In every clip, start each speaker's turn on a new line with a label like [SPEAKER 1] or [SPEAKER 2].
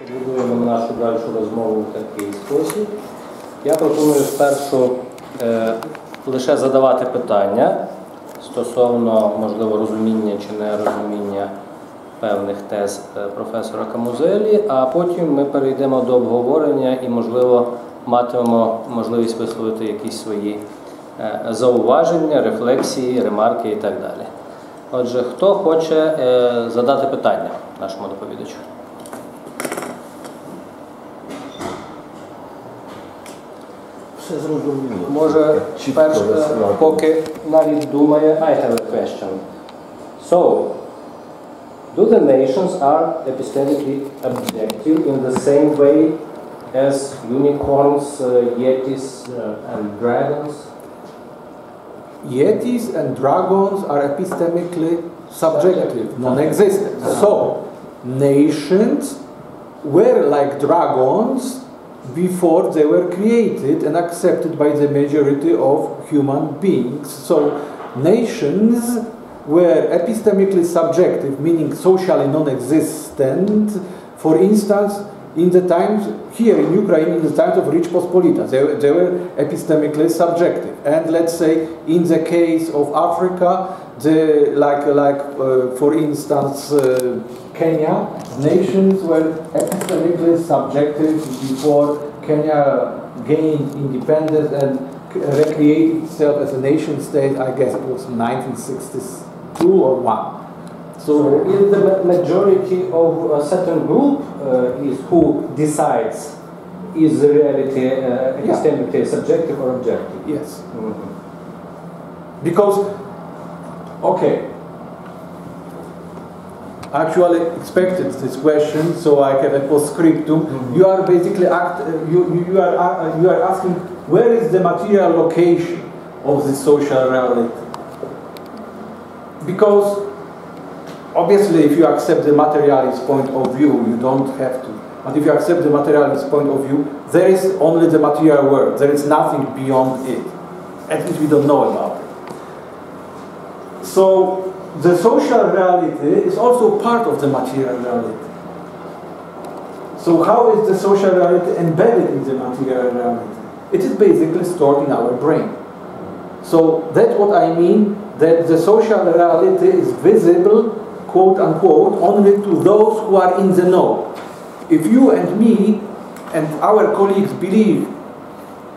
[SPEAKER 1] Будуємо нашу дальшу розмову в такий спосіб. Я пропоную спершу лише задавати питання стосовно, можливо, розуміння чи нерозуміння певних тез професора Камузелі, а потім ми перейдемо до обговорення і, можливо, матимемо можливість висловити якісь свої зауваження, рефлексії, ремарки і так далі. Отже, хто хоче задати питання нашому доповідачу?
[SPEAKER 2] Все зрозуміло.
[SPEAKER 1] Може, перш, поки навіть думає, I have a question. So, do the nations are epistemically objective in the same way as unicorns, yetis, and dragons?
[SPEAKER 2] Yetis and dragons are epistemically subjective, non-existent. So, nations were like dragons before they were created and accepted by the majority of human beings. So, nations were epistemically subjective, meaning socially non-existent. For instance, in the times, here in Ukraine, in the times of Rich Pospolita, they were epistemically subjective. And let's say, in the case of Africa, for instance, Kenya, nations were epistemically subjective before Kenya gained independence and recreated itself as a nation state, I guess it was 1962 or 1.
[SPEAKER 1] So if the majority of a certain group is who decides is the reality epistemically subjective or objective?
[SPEAKER 2] Yes. Because, okay, I actually expected this question, so I have a postscriptum. You are basically you are asking where is the material location of the social reality? Because obviously, if you accept the materialist point of view, you don't have to. But if you accept the materialist point of view, there is only the material world. There is nothing beyond it. At least we don't know about it. So, the social reality is also part of the material reality. So, how is the social reality embedded in the material reality? It is basically stored in our brain. So, that's what I mean, that the social reality is visible, quote unquote, only to those who are in the know. If you and me and our colleagues believe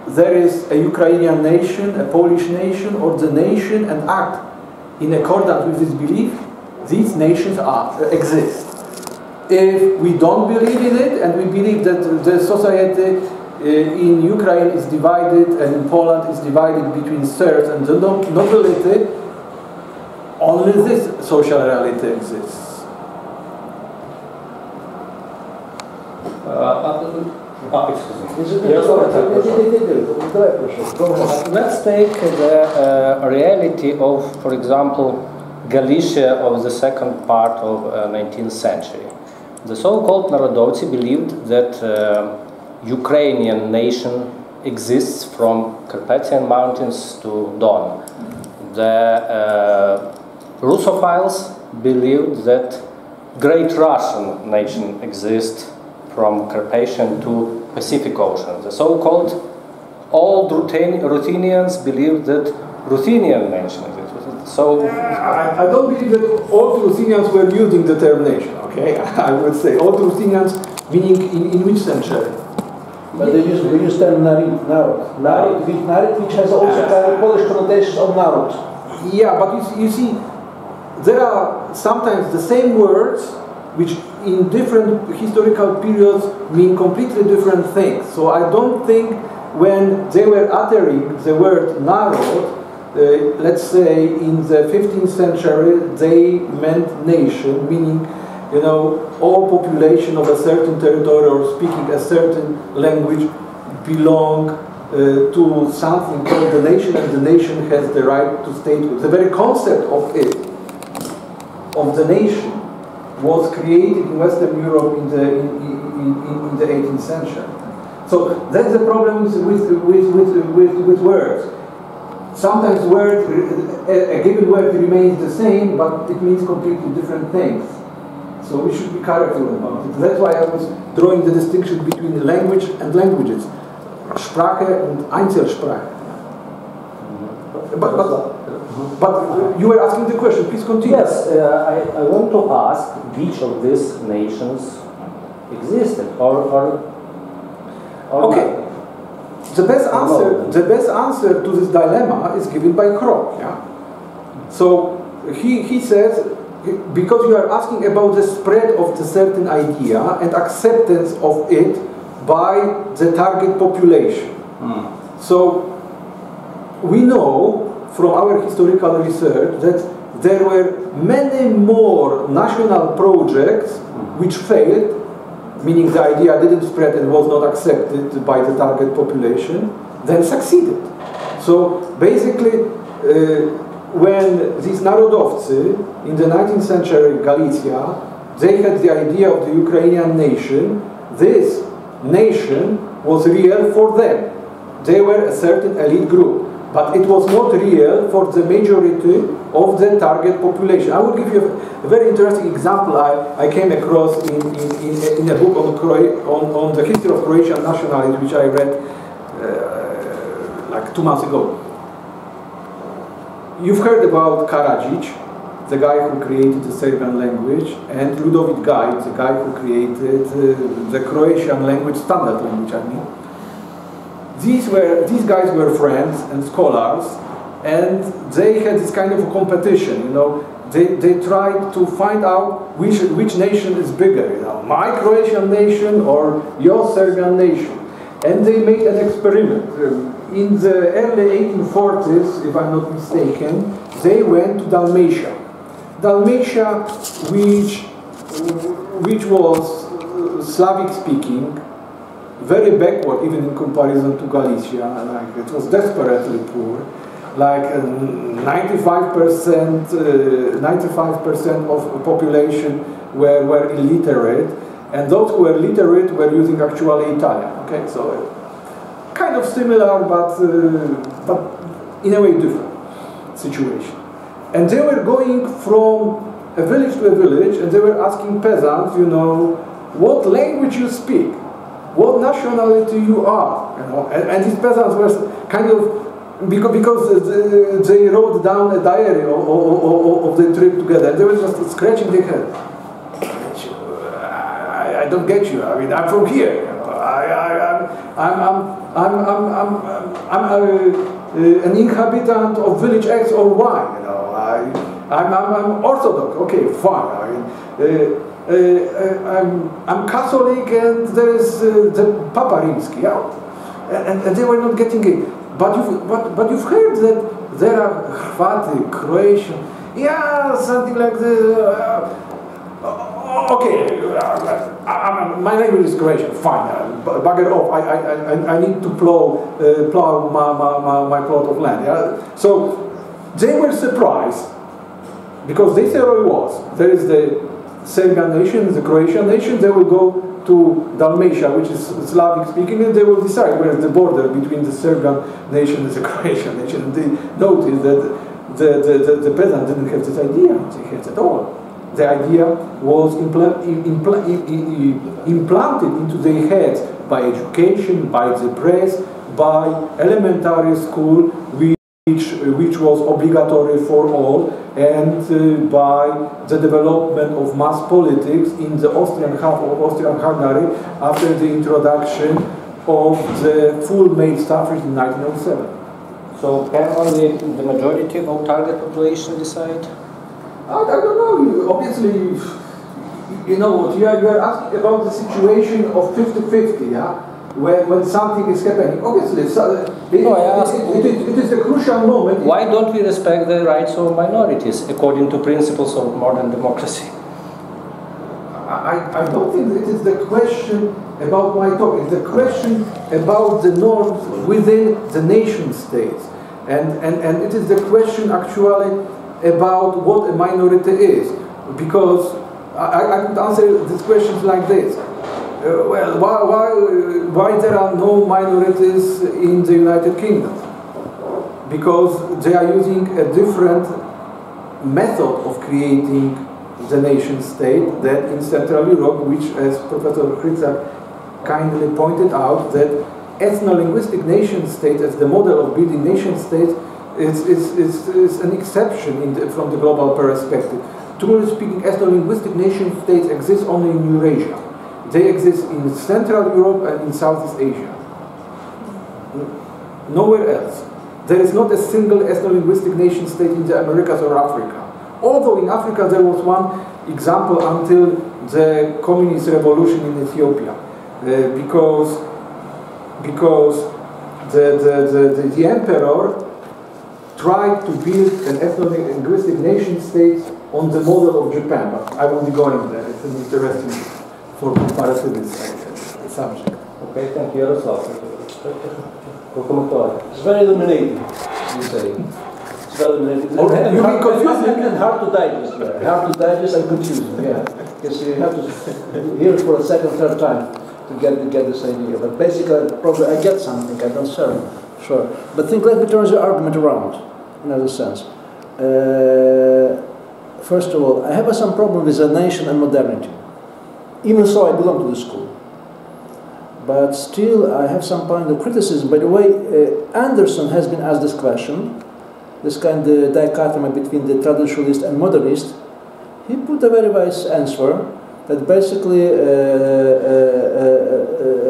[SPEAKER 2] there is a Ukrainian nation, a Polish nation, or the nation and act in accordance with this belief, these nations exist. If we don't believe in it and we believe that the society in Ukraine is divided and in Poland is divided between serfs and the nobility, only this social reality exists.
[SPEAKER 1] Let's take the reality of, for example, Galicia of the second part of 19th century. The so-called Narodovci believed that Ukrainian nation exists from Carpathian Mountains to Don. The Russophiles believed that Great Russian nation exists from Carpathian to Pacific Ocean. The so-called old Ruthenians believed that Ruthenian nation exists. So
[SPEAKER 2] I don't believe that all Ruthenians were using the term nation, okay? I would say all Ruthenians, meaning in which century?
[SPEAKER 3] But we use term narod. Narod, which has also Polish connotations of narod.
[SPEAKER 2] Yeah, but you see, there are sometimes the same words which in different historical periods mean completely different things. So I don't think when they were uttering the word narod, let's say in the 15th century, they meant nation, meaning, you know, all population of a certain territory or speaking a certain language belong to something called the nation, and the nation has the right to statehood. The very concept of it, of the nation, was created in Western Europe in the 18th century. So that's the problem with words. Sometimes a given word remains the same, but it means completely different things. So we should be careful about it. That's why I was drawing the distinction between language and languages. Sprache und Einzelsprache. But you were asking the question, please continue.
[SPEAKER 1] Yes, I want to ask which of these nations existed or
[SPEAKER 2] okay. The best answer to this dilemma is given by Krok. Yeah? So he says, because you are asking about the spread of the certain idea and acceptance of it by the target population. So we know from our historical research that there were many more national projects which failed, meaning the idea didn't spread and was not accepted by the target population, then succeeded. So basically, when these narodowcy in the 19th century Galicia, they had the idea of the Ukrainian nation, this nation was real for them. They were a certain elite group, but it was not real for the majority of the target population. I will give you a very interesting example I came across in a book on the history of Croatian nationalism, which I read like 2 months ago. You've heard about Karadzic, the guy who created the Serbian language, and Ludovic Gajic, the guy who created the Croatian language, standard language, I mean. These guys were friends and scholars, and they had this kind of a competition, you know. They tried to find out which nation is bigger, you know, my Croatian nation or your Serbian nation. And they made an experiment. In the early 1840s, if I'm not mistaken, they went to Dalmatia. Dalmatia, which was Slavic-speaking, very backward even in comparison to Galicia, like it was desperately poor, like 95% of population were illiterate, and those who were literate were using actually Italian. Okay, so kind of similar, but in a way different situation. And they were going from a village to a village, and they were asking peasants, you know, what language you speak, what nationality you are, you know. And these peasants were kind of, because they wrote down a diary of the trip together, and they were just scratching their head. I don't get you. I mean, I'm from here. You know. I'm an inhabitant of village X or Y. You know, I'm Orthodox. Okay, fine. I mean, I'm Catholic, and there is the Papa Rimsky. Yeah? And they were not getting it. But you've heard that there are Hrvati, Croatian, yeah, something like this. Okay, my language is Croatian. Fine, bugger off. I need to plow my plot of land. Yeah? So they were surprised because this area was there is the Serbian nation, the Croatian nation. They will go to Dalmatia, which is Slavic speaking, and they will decide where is the border between the Serbian nation and the Croatian nation. And they noticed that the peasant didn't have this idea. They had it at all. The idea was implanted into their heads by education, by the press, by elementary school, which was obligatory for all, and by the development of mass politics in the Austrian half of Austria-Hungary after the introduction of the full male suffrage in 1907.
[SPEAKER 1] So can only the majority of target population decide?
[SPEAKER 2] I don't know. Obviously, you know what, you are asking about the situation of 50-50, yeah? When something is happening. Obviously, it is a crucial moment.
[SPEAKER 1] Why don't we respect the rights of minorities according to principles of modern democracy?
[SPEAKER 2] I don't think it is the question about my talk. It's the question about the norms within the nation states. And it is the question actually about what a minority is. Because I could answer these questions like this. Well, why there are no minorities in the United Kingdom? Because they are using a different method of creating the nation state than in Central Europe, which, as Professor Kritzer kindly pointed out, that ethno-linguistic nation state as the model of building nation states is an exception from the global perspective. Truly speaking, ethno-linguistic nation states exist only in Eurasia. They exist in Central Europe and in Southeast Asia. Nowhere else. There is not a single ethno-linguistic nation state in the Americas or Africa. Although in Africa there was one example until the communist revolution in Ethiopia, because the emperor tried to build an ethno-linguistic nation state on the model of Japan, but I won't be going there. It's an interesting for comparativist subject.
[SPEAKER 1] Okay, thank you, Yaroslav.
[SPEAKER 3] It's very illuminating, you say. It's very illuminating.
[SPEAKER 2] You mean confusing?
[SPEAKER 3] And hard to digest. Hard to digest and confusing, yeah. Because you have to hear it for a second, third time to get this idea. But basically, probably I get something, I don't serve. Sure. But think, let me turn the argument around, in another sense. First of all, I have some problem with the nation and modernity. Even so, I belong to the school. But still, I have some kind of criticism. By the way, Anderson has been asked this question, this kind of dichotomy between the traditionalist and modernist. He put a very wise answer that basically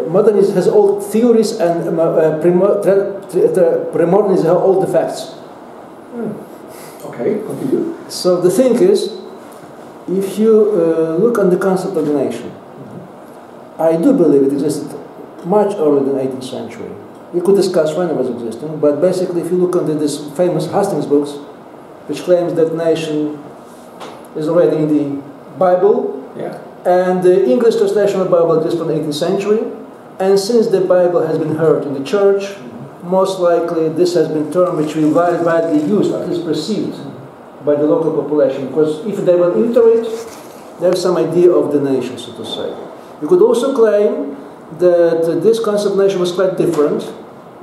[SPEAKER 3] modernism has all theories and premodernism have all defects.
[SPEAKER 2] Okay, continue.
[SPEAKER 3] So the thing is, if you look on the concept of the nation, I do believe it existed much earlier than 18th century. We could discuss when it was existing, but basically if you look into this famous Hastings books, which claims that nation is already in the Bible, and the English translation of the Bible exists from the 18th century, and since the Bible has been heard in the church, most likely this has been a term which will be widely used, at least perceived, by the local population, because if they will iterate, there's some idea of the nation, so to say. You could also claim that this concept of nation was quite different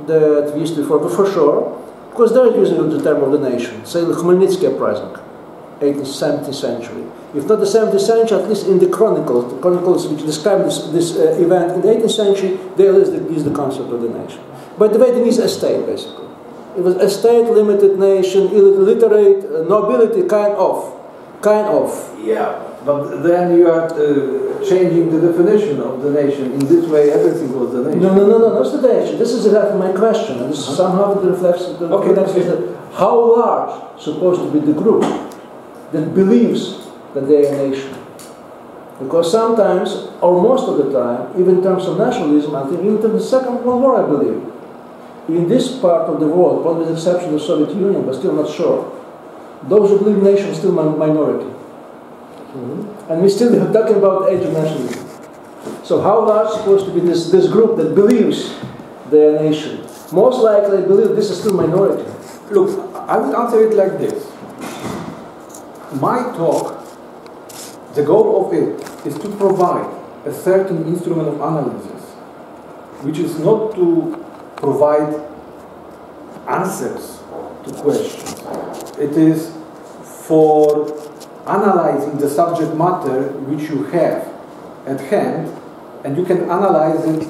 [SPEAKER 3] that we used to refer to, for sure, because they're using the term of the nation, say the Khmelnytsky uprising, 18th, 17th century. If not the 17th century, at least in the chronicles which describe this event in the 18th century, they use the concept of the nation. By the way, it means a state, basically. It was a state, limited nation, illiterate, nobility, kind of.
[SPEAKER 2] Yeah, but then you are changing the definition of the nation. In this way, everything was the nation.
[SPEAKER 3] No, that's the nation. This is exactly my question. And this somehow reflects how large is supposed to be the group that believes that they are a nation. Because sometimes, or most of the time, even in terms of nationalism, I think even in the Second World War, I believe, in this part of the world, probably with the exception of the Soviet Union, but still not sure, those who believe nation are still minority. And we're still talking about the age of nationalism. So how large is supposed to be this group that believes they are a nation? Most likely, I believe this is still minority.
[SPEAKER 2] Look, I would answer it like this. My talk, the goal of it is to provide a certain instrument of analysis, which is not to provide answers to questions. It is for analyzing the subject matter which you have at hand, and you can analyze it.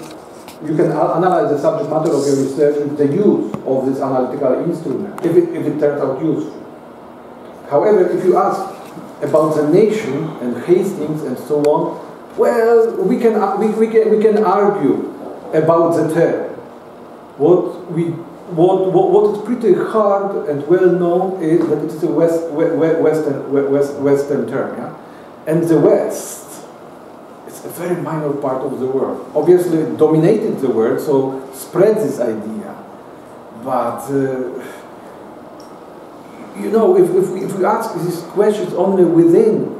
[SPEAKER 2] You can analyze the subject matter of your research with the use of this analytical instrument, if it turns out useful. However, if you ask about the nation and Hastings and so on, well, we can argue about the term. What is pretty hard and well known is that it is a Western term, yeah? And the West, it's a very minor part of the world. Obviously, it dominated the world, so spread this idea. But you know, if we ask these questions only within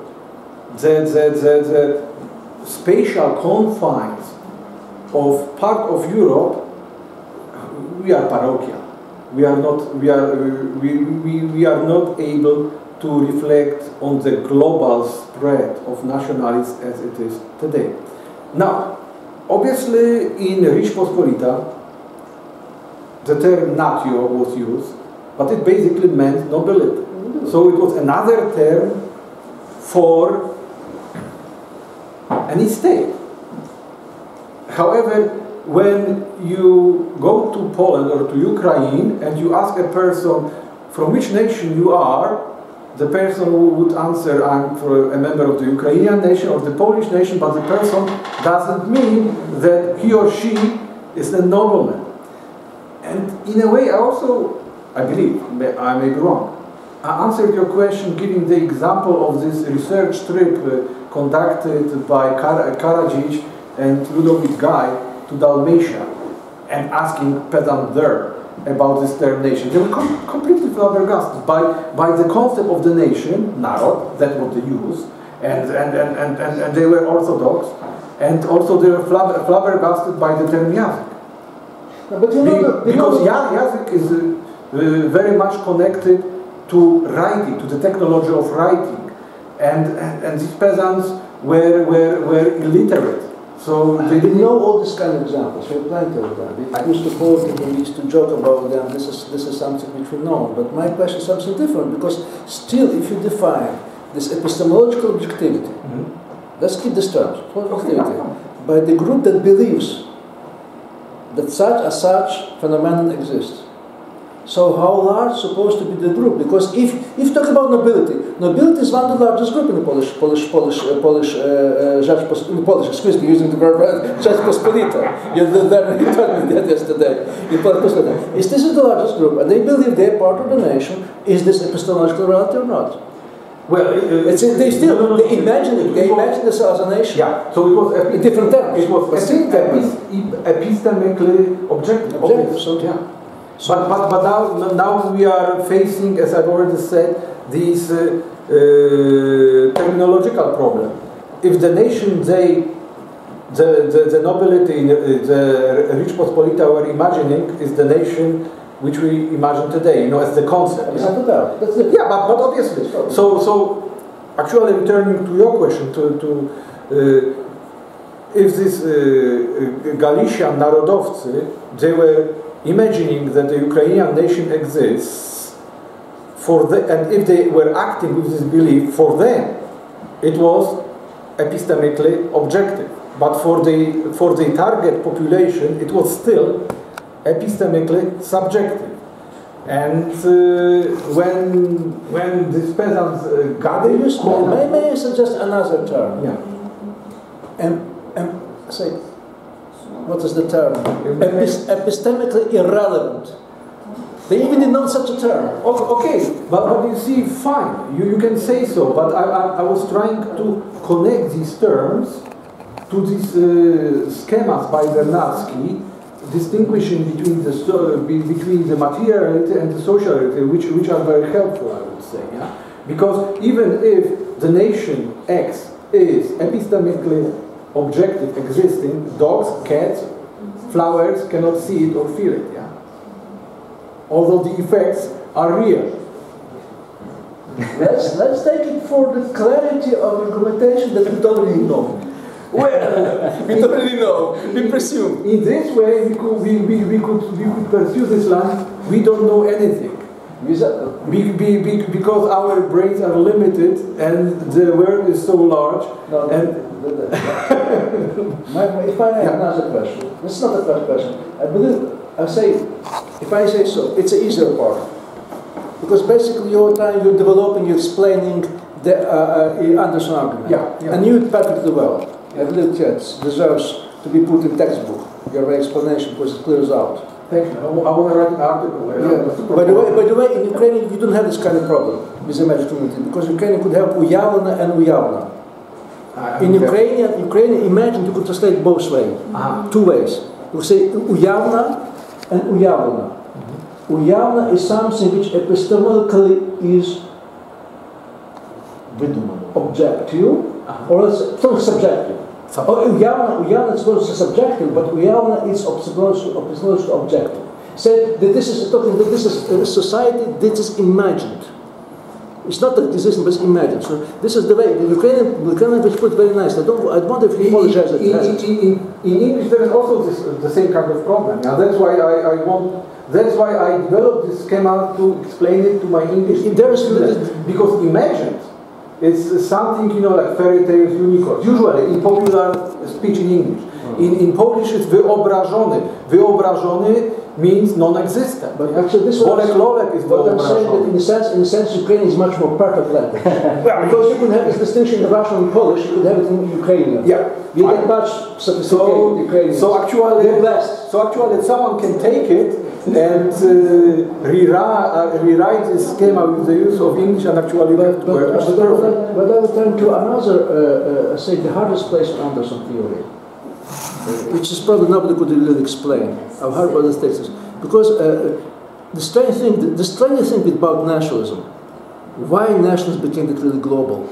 [SPEAKER 2] the spatial confines of part of Europe, we are parochial. We are not able to reflect on the global spread of nationalism as it is today. Now, obviously, in Rzeczpospolita, the term natio was used, but it basically meant nobility. So it was another term for any state. However, when you go to Poland or to Ukraine and you ask a person from which nation you are, the person would answer, I'm a member of the Ukrainian nation or the Polish nation, but the person doesn't mean that he or she is a nobleman. And in a way, I believe, I may be wrong, I answered your question giving the example of this research trip conducted by Karadzic and Ludovic Guy to Dalmatia and asking peasants there about this term nation. They were completely flabbergasted by the concept of the nation, narod, that's what they use, and they were Orthodox, and also they were flabbergasted by the term Jazyk.
[SPEAKER 3] But
[SPEAKER 2] because Jazyk is very much connected to writing, to the technology of writing, and these peasants were illiterate. So
[SPEAKER 3] they didn't know all these kind of examples. We have plenty of them. We used to quote them, we used to joke about them. This is something which we know. But my question is something different, because still, if you define this epistemological objectivity, let's keep this term, objectivity, by the group that believes that such phenomenon exists. So how large is supposed to be the group? Because if you talk about nobility is one of the largest group in the Polish, excuse me, using the word Rzeczpospolita. You told me that yesterday. This is the largest group, and they believe they're part of the nation. Is this epistemological reality or not?
[SPEAKER 2] Well,
[SPEAKER 3] they imagine this as a nation.
[SPEAKER 2] Yeah, so it was
[SPEAKER 3] in different terms.
[SPEAKER 2] It was epistemically objective.
[SPEAKER 3] So, yeah.
[SPEAKER 2] But now we are facing, as I've already said, this terminological problem. If the nation the nobility, the Rzeczpospolita were imagining is the nation which we imagine today, as the concept.
[SPEAKER 3] That's it.
[SPEAKER 2] Yeah, but obviously. So actually returning to your question, if this Galician narodowcy, they were imagining that the Ukrainian nation exists, and if they were acting with this belief, for them it was epistemically objective. But for the target population, it was still epistemically subjective. And when these peasants gathered,
[SPEAKER 3] may I suggest another term?
[SPEAKER 2] Yeah.
[SPEAKER 3] Say, what is the term? Epistemically irrelevant. They even didn't know such a term.
[SPEAKER 2] Okay, but you see, fine, you can say so, but I was trying to connect these terms to these schemas by Bernarski, distinguishing between the materiality and the sociality, which are very helpful, I would say. Yeah? Because even if the nation X is epistemically objective, existing, dogs, cats, flowers cannot see it or feel it. Yeah? Although the effects are real.
[SPEAKER 3] Let's take it for the clarity of argumentation that we don't really know. Well, we don't really know. We presume.
[SPEAKER 2] In this way, we could pursue this line. We don't know anything. Because our brains are limited and the world is so large.
[SPEAKER 3] No, if I have another question, this is not a first question. If I say so, it's an easier part. Because basically you're developing, you're explaining the Anderson argument.
[SPEAKER 2] Yeah.
[SPEAKER 3] And you perfectly well. I believe it deserves to be put in textbook, your explanation, because it clears out.
[SPEAKER 2] Thank you. I want to write an article.
[SPEAKER 3] Yeah. By the way, in Ukraine you don't have this kind of problem with the imagined community, because Ukraine could have uyavlena and uyavna. In Ukrainian, imagine you could translate both ways, two ways. You say uyavna and uyavlena. Uyavna is something which epistemologically is objective, or it's subjective. Uyavna is also subjective, but uyavna is epistemologically objective. Said that this is a society that is imagined. It's not that existing, but it's imagined. So this is the way the Ukrainian language put very nicely. I wonder if you apologize that it has it.
[SPEAKER 2] In English, there is also the same kind of problem. Now that's why That's why I developed this schema to explain it to my English students, because imagined It's something, you know, like fairy tales, unicorns. Usually in popular speech in English. In Polish it's wyobrażony. Wyobrażony means non-existent.
[SPEAKER 3] But actually this one,
[SPEAKER 2] is
[SPEAKER 3] what I'm saying that in a sense Ukrainian is much more perfect language. Because you can have this distinction in Russian and Polish, you could have it in Ukrainian.
[SPEAKER 2] Yeah.
[SPEAKER 3] You get much sophisticated Ukrainian.
[SPEAKER 2] So actually someone can take it and rewrite this schema with the use of English and actually
[SPEAKER 3] but I would turn to another, say the hardest place in Anderson theory, which is probably nobody could really explain. I've heard about this thesis. Because the strange thing about nationalism, why nationalism became really global,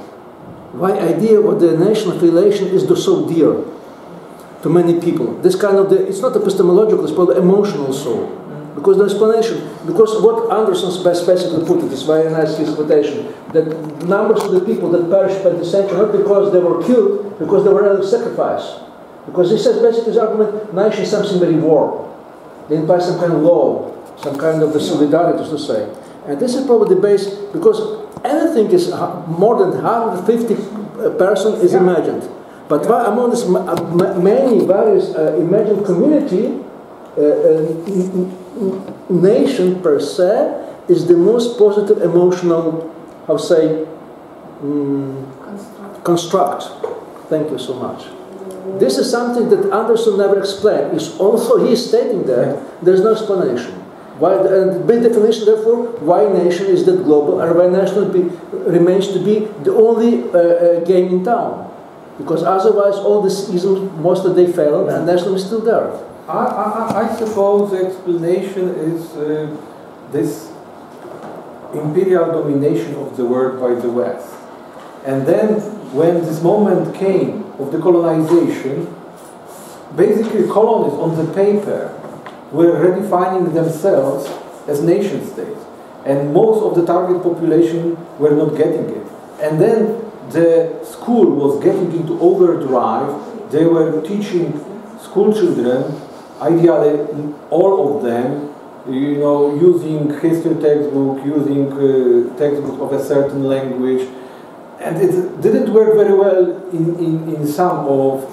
[SPEAKER 3] why idea of the national affiliation is so dear to many people. This kind of, it's not epistemological, it's called emotional soul. Because the explanation, because what Anderson basically put it, is very nice his quotation, that the numbers of the people that perished by the century, not because they were killed, because they were really sacrificed. Because he says basically his argument, nation is something very warm. They imply some kind of law, some kind of the solidarity, to say. And this is probably the base, because anything is more than 150 person is imagined. But among this many various imagined community, nation per se is the most positive emotional, how say, construct. Thank you so much. This is something that Anderson never explained. Also he is stating that there's no explanation. Why the big definition, therefore, why nation is that global and why national remains to be the only game in town. Because otherwise all these isms, most of they fail and national is still there.
[SPEAKER 2] I suppose the explanation is this imperial domination of the world by the West. And then when this moment came of the colonization, basically colonies on the paper were redefining themselves as nation states. And most of the target population were not getting it. And then the school was getting into overdrive. They were teaching school children, ideally all of them, you know, using history textbook, using textbook of a certain language. And it didn't work very well in some of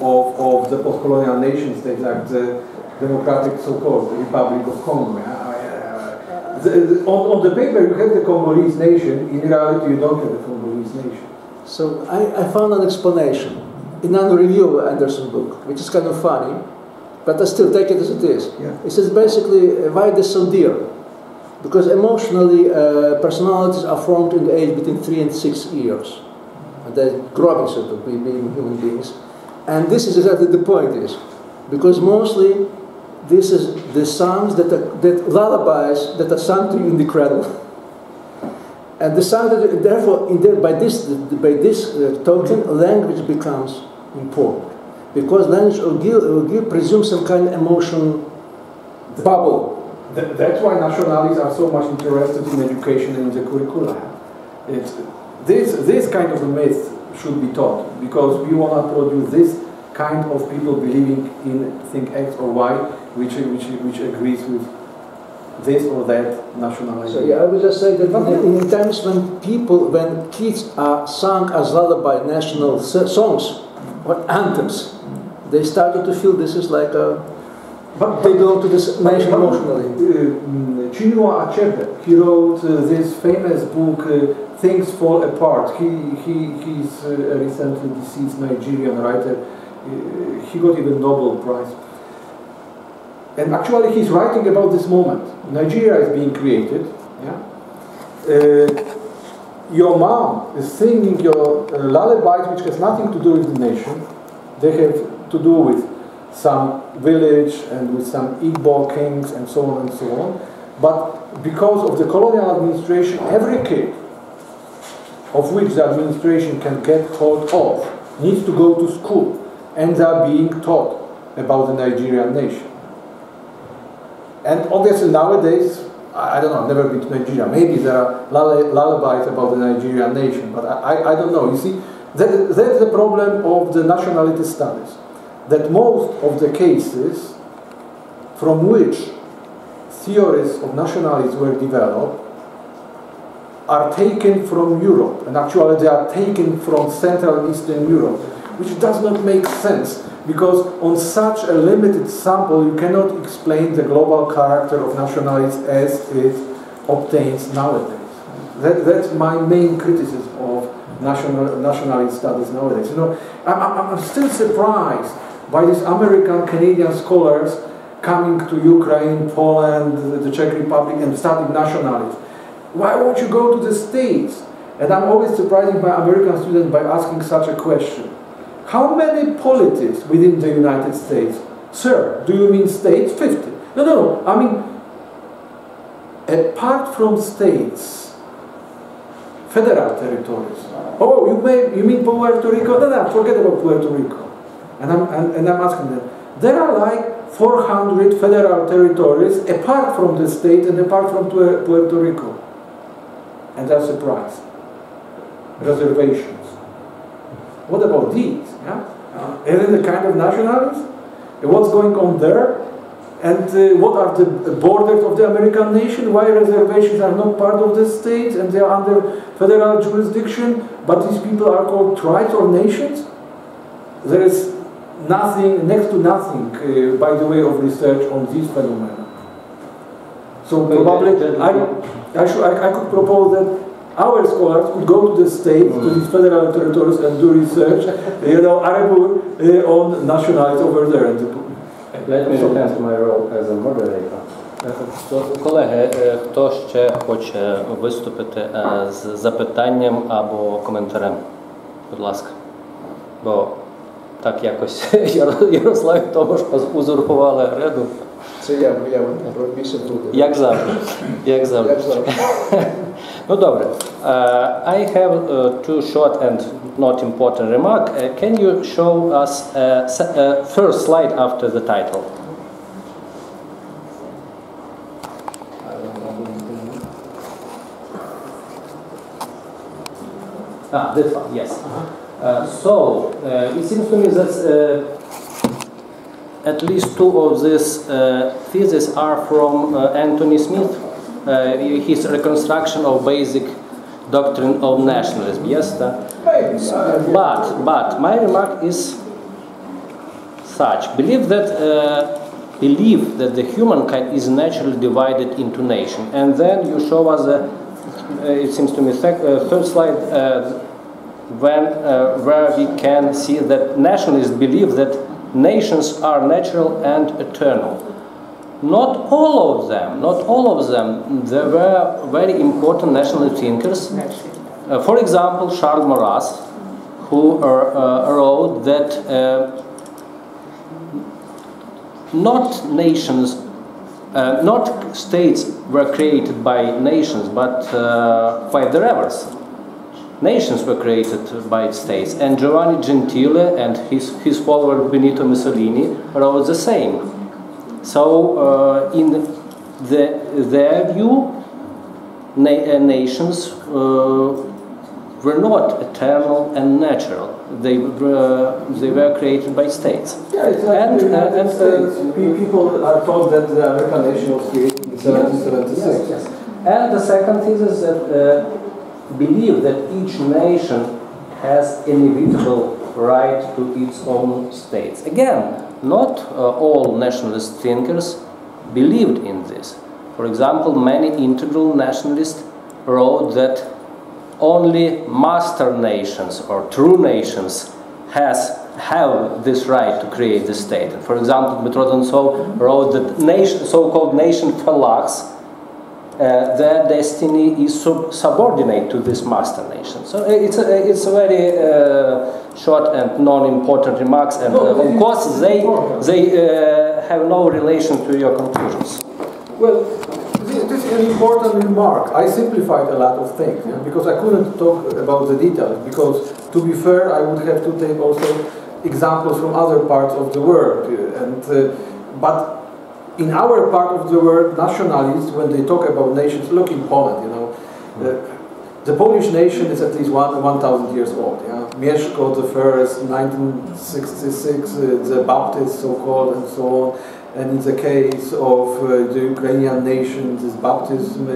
[SPEAKER 2] the post-colonial nation states, like the democratic so-called Republic of Congo. On the paper you have the Congolese nation, in reality you don't have the Congolese nation.
[SPEAKER 3] So I found an explanation in a review of Anderson's book, which is kind of funny, but I still take it as it is.
[SPEAKER 2] Yeah.
[SPEAKER 3] It says basically, why they're so dear? Because emotionally, personalities are formed in the age between 3 and 6 years. And they're growing, sort of, being human beings. And this is exactly the point is, because mostly this is the songs that lullabies that are sung to you in the cradle. And the sound that, therefore, by this token, language becomes important. Because language will presume some kind of emotion bubble.
[SPEAKER 2] That's why nationalists are so much interested in education and in the curricula. This kind of a myth should be taught, because we want to produce this kind of people believing in thing X or Y, which agrees with this or that nationality.
[SPEAKER 3] So yeah, I would just say that in times when kids are sung as lullaby national songs or anthems, they started to feel this is like a, but they belong to this nation emotionally.
[SPEAKER 2] Chinua Achebe, he wrote this famous book, Things Fall Apart. He's a recently deceased Nigerian writer. He got even Nobel Prize. And actually he's writing about this moment. Nigeria is being created. Yeah? Your mom is singing your lullabies, which has nothing to do with the nation. They have to do with some village and with some Igbo kings and so on and so on. But because of the colonial administration, every kid of which the administration can get hold of needs to go to school, and they are being taught about the Nigerian nation. And obviously nowadays, I don't know, I've never been to Nigeria. Maybe there are lullabies about the Nigerian nation, but I don't know. You see, that's the problem of the nationality studies. That most of the cases from which theories of nationalism were developed are taken from Europe, and actually they are taken from Central and Eastern Europe, which does not make sense, because on such a limited sample you cannot explain the global character of nationalism as it obtains nowadays. That's my main criticism of nationalist studies nowadays. You know, I'm still surprised by these American, Canadian scholars coming to Ukraine, Poland, the Czech Republic and studying nationalism. Why won't you go to the States? And I'm always surprising my American students by asking such a question. How many politics within the United States? Sir, do you mean states? 50. No. I mean, apart from states, federal territories. Oh, you mean Puerto Rico? No, forget about Puerto Rico. And I'm asking them. There are like 400 federal territories apart from the state and apart from Puerto Rico. And they're surprised. Reservations. What about these? Yeah? Isn't it a kind of nationalism? What's going on there? And what are the borders of the American nation? Why reservations are not part of the state and they are under federal jurisdiction, but these people are called tribes or nations? There is nothing, next to nothing, by the way of research on these phenomena. So probably I could propose that our scholars could go to the states, to these federal territories and do research, on nationalities over there.
[SPEAKER 1] Let me return to my role as a moderator. Колеги, хто ще хоче виступити з запитанням або коментарем? Будь ласка. Бо так якось Ярослав і Томаш узурпували греду.
[SPEAKER 3] Це я більше буду.
[SPEAKER 1] Як завжди. Ну добре. I have two short and not important remarks. Can you show us first slide after the title? This one, yes. So, it seems to me that at least two of these theses are from Anthony Smith, his reconstruction of basic doctrine of nationalism. Yes, but my remark is such: believe that the humankind is naturally divided into nations, and then you show us it seems to me third slide where we can see that nationalists believe that nations are natural and eternal. Not all of them. There were very important national thinkers. For example, Charles Maurras, who wrote that not nations, not states were created by nations, but quite the reverse. Nations were created by states, and Giovanni Gentile and his follower Benito Mussolini wrote the same. So, in their view, nations were not eternal and natural. They were created by states.
[SPEAKER 2] Yeah, it's like people are taught that the American nation was created in 1776.
[SPEAKER 1] Yes. And the second thesis is that believe that each nation has inevitable right to its own states. Again, not all nationalist thinkers believed in this. For example, many integral nationalists wrote that only master nations or true nations have this right to create the state. For example, Metrodontsov wrote that so-called nation phalanx, their destiny is subordinate to this master nation. So it's a very short and non-important remarks, and of course they have no relation to your conclusions.
[SPEAKER 2] Well, this is an important remark. I simplified a lot of things, because I couldn't talk about the details, because to be fair, I would have to take also examples from other parts of the world. But in our part of the world, nationalists, when they talk about nations, look in Poland, the Polish nation is at least 1,000 years old. Mieszko I, 1966, the Baptist so-called, and so on. and in the case of the Ukrainian nation, this baptism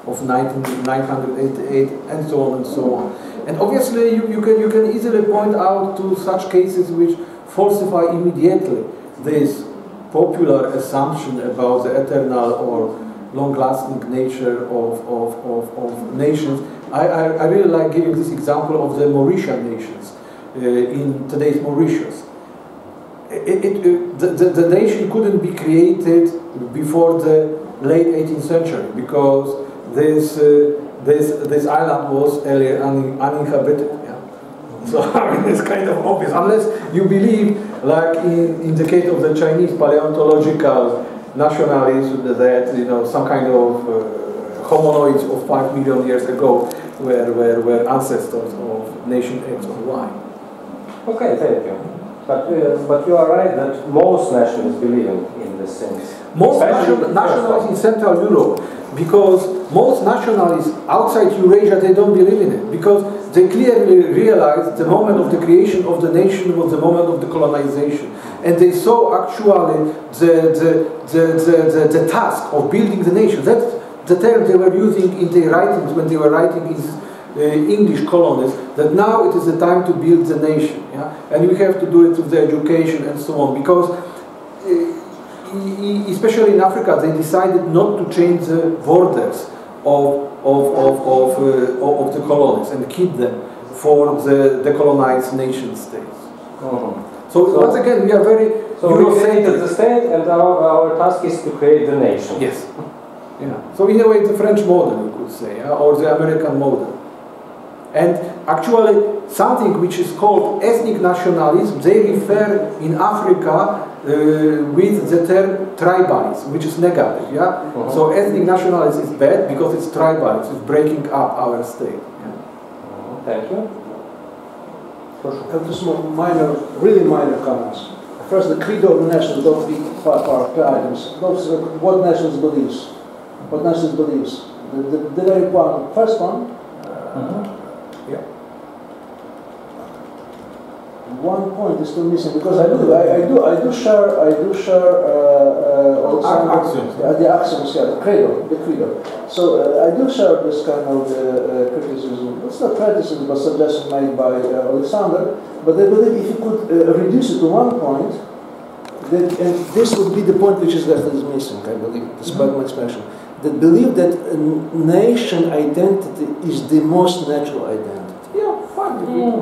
[SPEAKER 2] of 988, and so on and so on. And obviously, you can easily point out to such cases which falsify immediately this popular assumption about the eternal or long-lasting nature of nations. I really like giving this example of the Mauritian nations in today's Mauritius. The nation couldn't be created before the late 18th century because this island was earlier uninhabited. Yeah? So I mean, it's kind of obvious, unless you believe, like in the case of the Chinese paleontological nationalism, that some kind of hominoids of 5 million years ago were ancestors of nation X or Y.
[SPEAKER 1] Okay, thank you. But you are right that most nationalists believe in these things.
[SPEAKER 2] Most nationalists in Central Europe, because most nationalists outside Eurasia, they don't believe in it, because they clearly realized the moment of the creation of the nation was the moment of the colonization. And they saw actually the task of building the nation. That's the term they were using in their writings when they were writing in English colonies, that now it is the time to build the nation. Yeah? And we have to do it through the education and so on, because especially in Africa, they decided not to change the borders of the colonies and keep them for the decolonized nation states. So once again, we are very
[SPEAKER 1] Eurocentric. The state, and our task is to create the nation.
[SPEAKER 2] Yes. Yeah. So in a way, the French model, you could say, or the American model. And actually, something which is called ethnic nationalism, they refer in Africa with the term tribalism, which is negative. Yeah. So ethnic nationalism is bad because it's tribalism, it's breaking up our state. Yeah.
[SPEAKER 1] Thank you.
[SPEAKER 3] I have just really minor comments. First, the credo of the nations don't be part items. Those are what nations believes. What nations believes. The very one, first one.
[SPEAKER 2] Yeah.
[SPEAKER 3] One point is still missing because I do share
[SPEAKER 2] axioms.
[SPEAKER 3] The axioms, yeah, the credo. So I do share this kind of criticism. It's not criticism, but suggestion made by Alexander. But I believe if you could reduce it to one point, and this would be the point which is left that is missing. I believe, despite my expression, that believe that nation identity is the most natural identity.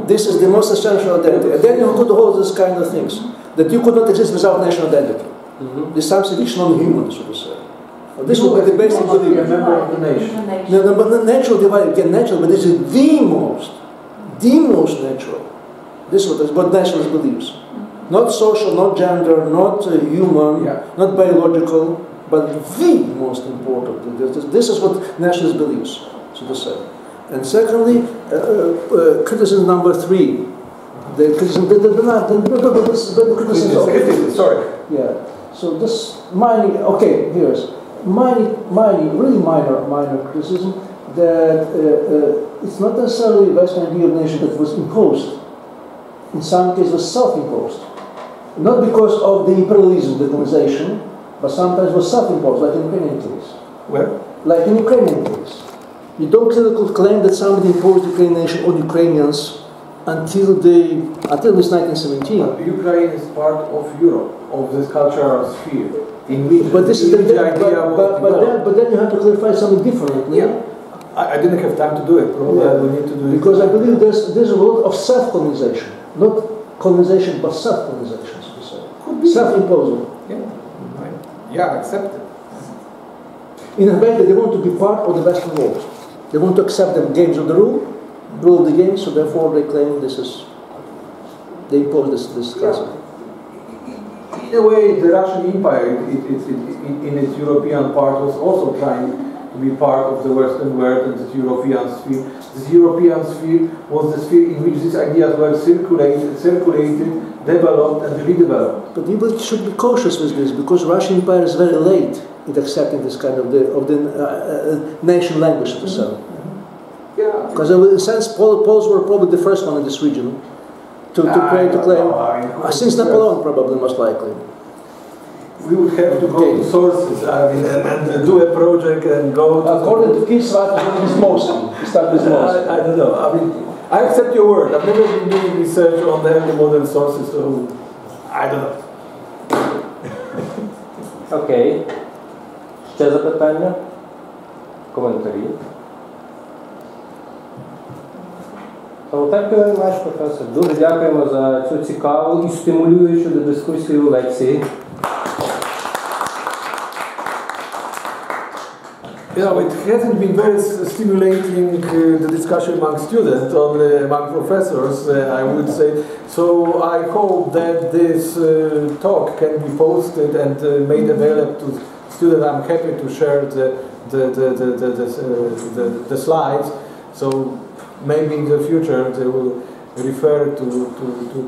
[SPEAKER 3] This is the most essential identity. And then you could hold this kind of things. That you could not exist without national identity. This is something which non-human, so to say. This would be the basic belief.
[SPEAKER 2] A member of the nation.
[SPEAKER 3] No, but the natural divide, again, natural, but this is the most natural. This is what nationalist believes. Not social, not gender, not human, not biological, but the most important. This is what nationalist believes, so to say. And secondly, criticism number 3. The criticism,
[SPEAKER 2] sorry.
[SPEAKER 3] Yeah. So this here's really minor criticism that it's not necessarily Western idea of nation that was imposed. In some cases, was self-imposed. Not because of the imperialism, the colonization, but sometimes was self-imposed, like in Ukrainian case.
[SPEAKER 2] Where?
[SPEAKER 3] Like in Ukrainian case. You don't claim that somebody imposed the Ukrainian nation on Ukrainians until this 1917.
[SPEAKER 2] But Ukraine is part of Europe, of this cultural sphere. In which
[SPEAKER 3] but then you have to clarify something differently.
[SPEAKER 2] Yeah. I didn't have time to do it. Probably I will need to do it.
[SPEAKER 3] Because I believe there's a lot of self-colonization. Not colonization, but self-colonization, so to say.
[SPEAKER 2] Could be.
[SPEAKER 3] Self-imposing.
[SPEAKER 2] Yeah, accepted.
[SPEAKER 3] In a way that they want to be part of the Western world. They want to accept the games of the rule of the game, so therefore they claim they impose this concept.
[SPEAKER 2] In a way, the Russian Empire, in its European part, was also trying to be part of the Western world and this European sphere. This European sphere was the sphere in which these ideas were circulated, developed, and redeveloped.
[SPEAKER 3] But people should be cautious with this, because Russian Empire is very late in accepting this kind of the nation language, so to say. Because in a sense, Poles were probably the first one in this region to claim, since Napoleon probably, most likely.
[SPEAKER 2] we would have to go to sources, I mean, and do a project and go to...
[SPEAKER 3] According to Kiesrat, it's mostly. Start with mostly.
[SPEAKER 2] I don't know. I mean, I accept your word. I've never been doing research on the early modern sources, so I don't know.
[SPEAKER 1] Окей. Ще запитання? Коментарі? So, thank you very much, Professor. Дуже дякуємо за цю цікаву і стимулюючу дискусію лекції.
[SPEAKER 2] Yeah, it hasn't been very stimulating the discussion among students, only among professors, I would say. So I hope that this talk can be posted and made available to students. I'm happy to share the slides. So maybe in the future they will refer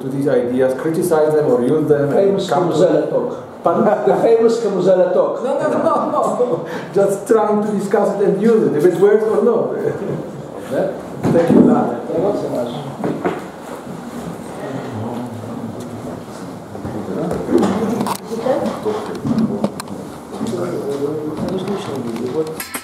[SPEAKER 2] to these ideas, criticize them or use them.
[SPEAKER 3] Famous Kamusella talk. The famous Kamusella talk.
[SPEAKER 2] No. Just trying to discuss it and use it, if it works or not. Thank you, Lana.
[SPEAKER 3] Thank you so much. Розлучно буде.